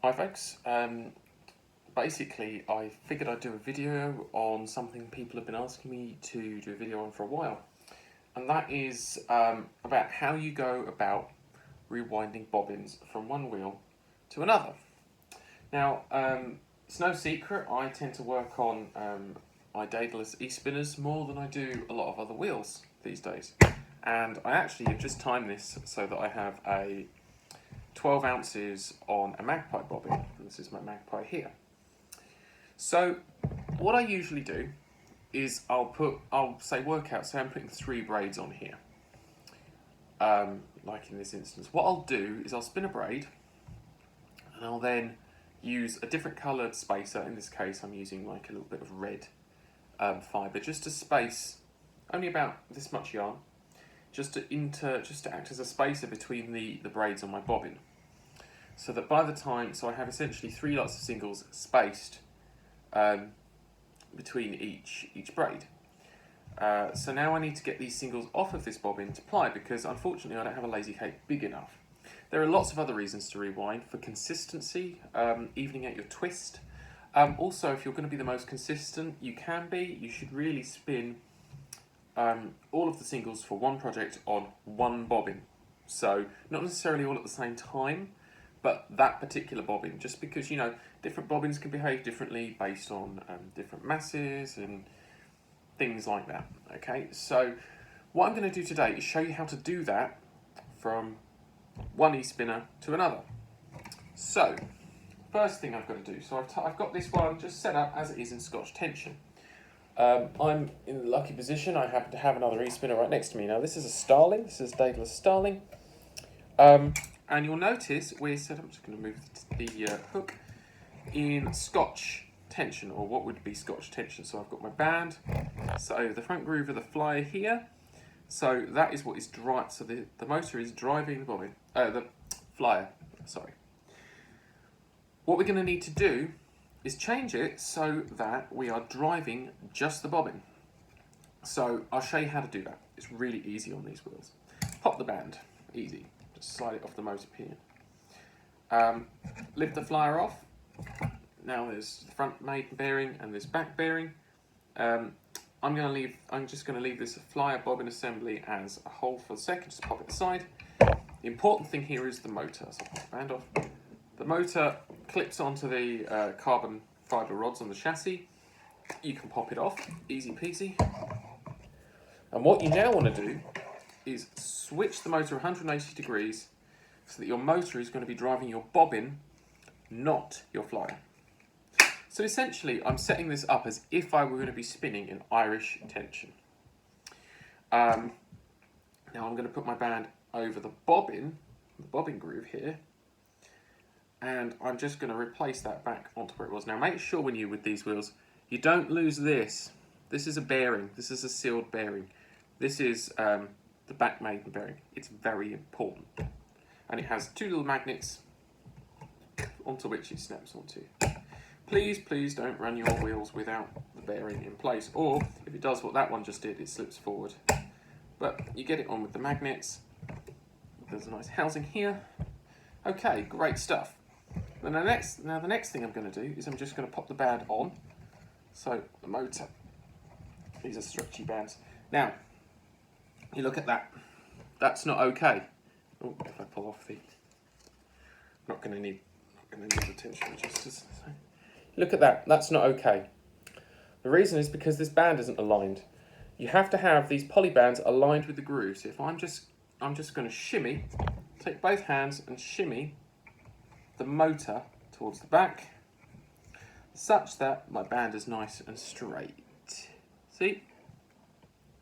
Hi folks, basically I figured I'd do a video on something people have been asking me to do a video on for a while, and that is about how you go about rewinding bobbins from one wheel to another. Now, it's no secret I tend to work on my Daedalus e-spinners more than I do a lot of other wheels these days, and I actually have just timed this so that I have a 12 ounces on a magpie bobbin, and this is my magpie here. So what I usually do is I'll say work out, say I'm putting 3 braids on here, like in this instance. What I'll do is I'll spin a braid and I'll then use a different coloured spacer. In this case I'm using like a little bit of red fibre just to space only about this much yarn, just to act as a spacer between the braids on my bobbin, so that by the time, so I have essentially 3 lots of singles spaced between each braid. So now I need to get these singles off of this bobbin to ply, because unfortunately I don't have a lazy cape big enough. There are lots of other reasons to rewind: for consistency, evening out your twist. Also, if you're going to be the most consistent you can be, you should really spin all of the singles for one project on one bobbin. So not necessarily all at the same time, but that particular bobbin, just because, you know, different bobbins can behave differently based on different masses and things like that. Okay, so what I'm going to do today is show you how to do that from one e-spinner to another. So first thing I've got to do, so I've got this one just set up as it is in Scotch tension. I'm in the lucky position, I happen to have another e-spinner right next to me. Now this is a Starling, this is Daedalus Starling. And you'll notice we're set up, I'm just going to move the hook, in Scotch tension, or what would be Scotch tension. So I've got my band, so the front groove of the flyer here, so that is what is driving, so the motor is driving the bobbin, the flyer, sorry. What we're going to need to do is change it so that we are driving just the bobbin. So I'll show you how to do that. It's really easy on these wheels. Pop the band, easy. Just slide it off the motor pin. Lift the flyer off. Now there's the front main bearing and this back bearing. I'm just going to leave this flyer bobbin assembly as a whole for a second. Just pop it aside. The important thing here is the motor. So I'll pop the band off. The motor clips onto the carbon fibre rods on the chassis. You can pop it off, easy peasy. And what you now want to do is switch the motor 180 degrees so that your motor is going to be driving your bobbin, not your flyer. So essentially I'm setting this up as if I were going to be spinning in Irish tension. Now I'm going to put my band over the bobbin groove here, and I'm just going to replace that back onto where it was. Now make sure when you're with these wheels, you don't lose this. This is a bearing, this is a sealed bearing. This is the back maiden bearing. It's very important. And it has 2 little magnets onto which it snaps onto. Please, please don't run your wheels without the bearing in place, or if it does what that one just did, it slips forward. But you get it on with the magnets. There's a nice housing here. Okay, great stuff. Now the next thing I'm going to do is I'm just going to pop the band on. So the motor, these are stretchy bands. Now, you look at that. That's not okay. Oh, if I pull off the, not going to need the tension adjusters. Look at that. That's not okay. The reason is because this band isn't aligned. You have to have these poly bands aligned with the groove. So if I'm just going to shimmy, take both hands and shimmy the motor towards the back, such that my band is nice and straight. See?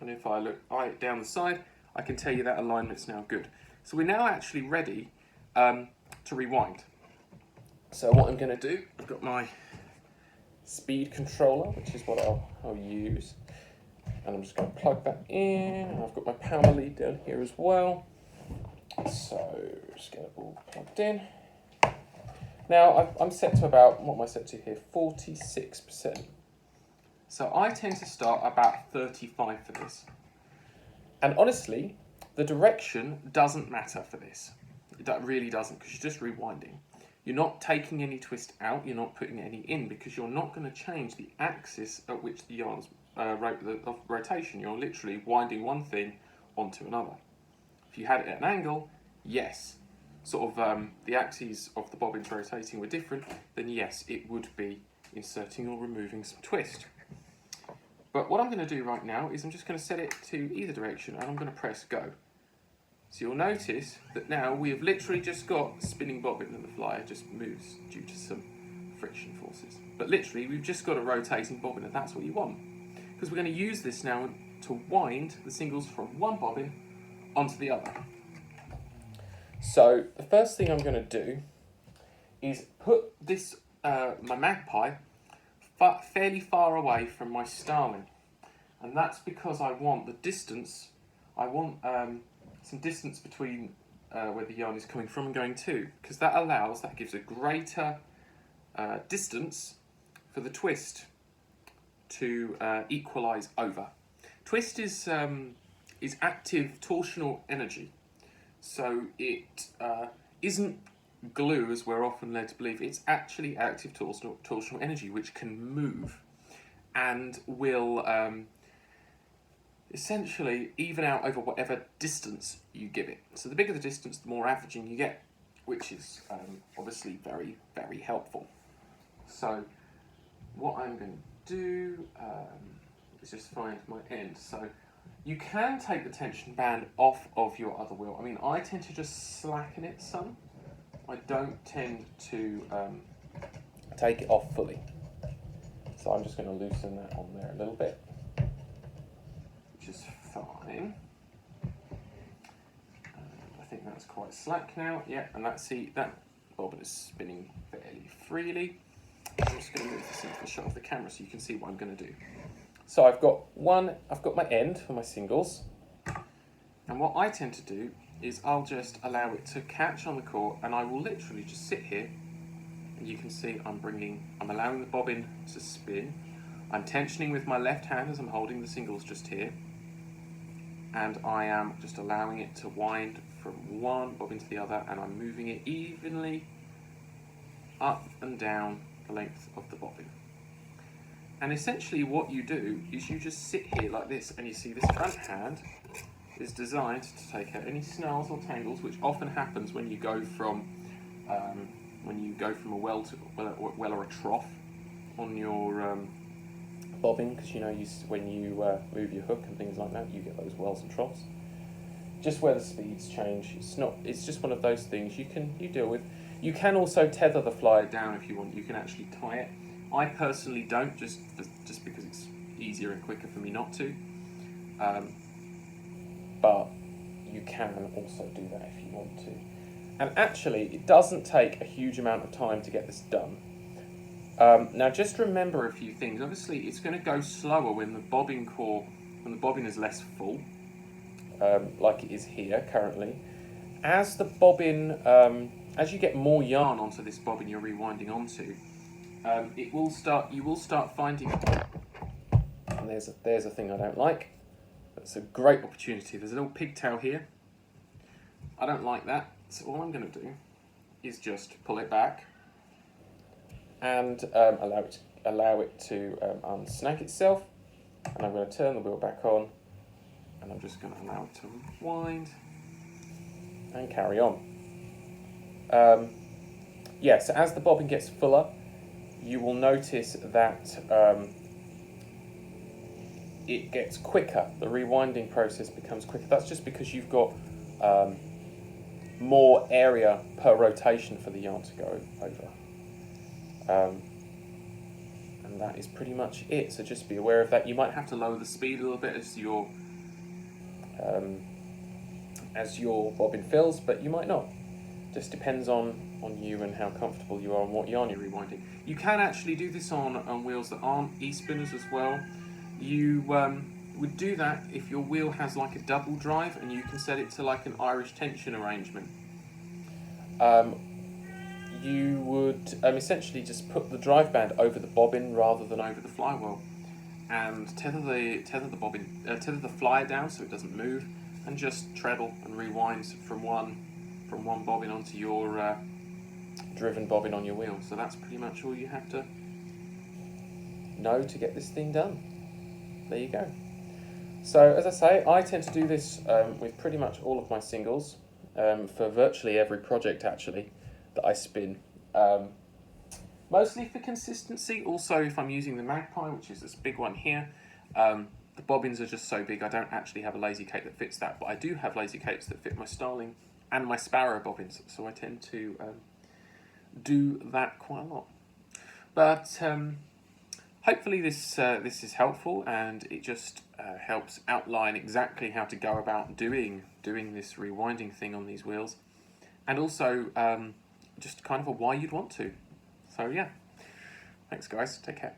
And if I look down the side, I can tell you that alignment's now good. So we're now actually ready to rewind. So what I'm going to do, I've got my speed controller, which is what I'll use. And I'm just going to plug that in. And I've got my power lead down here as well. So just get it all plugged in. Now I'm set to about, what am I set to here? 46%. So I tend to start about 35 for this. And honestly, the direction doesn't matter for this. It really doesn't, because you're just rewinding. You're not taking any twist out, you're not putting any in, because you're not going to change the axis at which the yarn's of rotation. You're literally winding one thing onto another. If you had it at an angle, yes, sort of the axes of the bobbins rotating were different, then yes, it would be inserting or removing some twist. But what I'm going to do right now is I'm just going to set it to either direction and I'm going to press go. So you'll notice that now we have literally just got a spinning bobbin and the flyer just moves due to some friction forces. But literally we've just got a rotating bobbin and that's what you want. Because we're going to use this now to wind the singles from one bobbin onto the other. So the first thing I'm going to do is put this my magpie fairly far away from my starling, and that's because I want the distance. I want some distance between where the yarn is coming from and going to, because that gives a greater distance for the twist to equalise over. Twist is active torsional energy, so it isn't glue as we're often led to believe. It's actually active torsional energy which can move and will essentially even out over whatever distance you give it. So the bigger the distance, the more averaging you get, which is obviously very, very helpful. So what I'm going to do is just find my end. So you can take the tension band off of your other wheel. I mean, I tend to just slacken it some. I don't tend to take it off fully. So I'm just going to loosen that on there a little bit, which is fine. I think that's quite slack now. Yeah, and that bobbin is spinning fairly freely. I'm just going to move this into the shot of the camera so you can see what I'm going to do. So I've got my end for my singles, and what I tend to do is I'll just allow it to catch on the cord, and I will literally just sit here, and you can see I'm allowing the bobbin to spin. I'm tensioning with my left hand as I'm holding the singles just here, and I am just allowing it to wind from one bobbin to the other, and I'm moving it evenly up and down the length of the bobbin. And essentially what you do is you just sit here like this, and you see this front hand is designed to take out any snarls or tangles, which often happens when you go from a well or a trough on your bobbin, because when you move your hook and things like that, you get those wells and troughs. Just where the speeds change, it's just one of those things you deal with. You can also tether the flyer down if you want. You can actually tie it. I personally don't, just because it's easier and quicker for me not to. But you can also do that if you want to. And actually, it doesn't take a huge amount of time to get this done. Now, just remember a few things. Obviously, it's going to go slower when the bobbin is less full, like it is here currently. As the bobbin, as you get more yarn onto this bobbin you're rewinding onto, you will start finding. And there's a thing I don't like. It's a great opportunity. There's a little pigtail here. I don't like that. So all I'm going to do is just pull it back and allow it to unsnag itself. And I'm going to turn the wheel back on, and I'm just going to allow it to wind and carry on. So as the bobbin gets fuller, you will notice that it gets quicker. The rewinding process becomes quicker. That's just because you've got more area per rotation for the yarn to go over. And that is pretty much it. So just be aware of that. You might have to lower the speed a little bit as your bobbin fills, but you might not. Just depends on you and how comfortable you are and what yarn you're rewinding. You can actually do this on wheels that aren't e-spinners as well. You would do that if your wheel has like a double drive and you can set it to like an Irish tension arrangement. You would essentially just put the drive band over the bobbin rather than over the flywheel, and tether the flyer down so it doesn't move, and just treadle and rewind from one bobbin onto your driven bobbin on your wheel. So that's pretty much all you have to know to get this thing done. There you go. So as I say, I tend to do this with pretty much all of my singles for virtually every project actually that I spin. Mostly for consistency. Also, if I'm using the Magpie, which is this big one here, the bobbins are just so big I don't actually have a lazy cape that fits that, but I do have lazy capes that fit my Starling and my Sparrow bobbins, so I tend to do that quite a lot. But hopefully this is helpful, and it just helps outline exactly how to go about doing this rewinding thing on these wheels, and also just kind of a why you'd want to. So yeah, thanks guys, take care.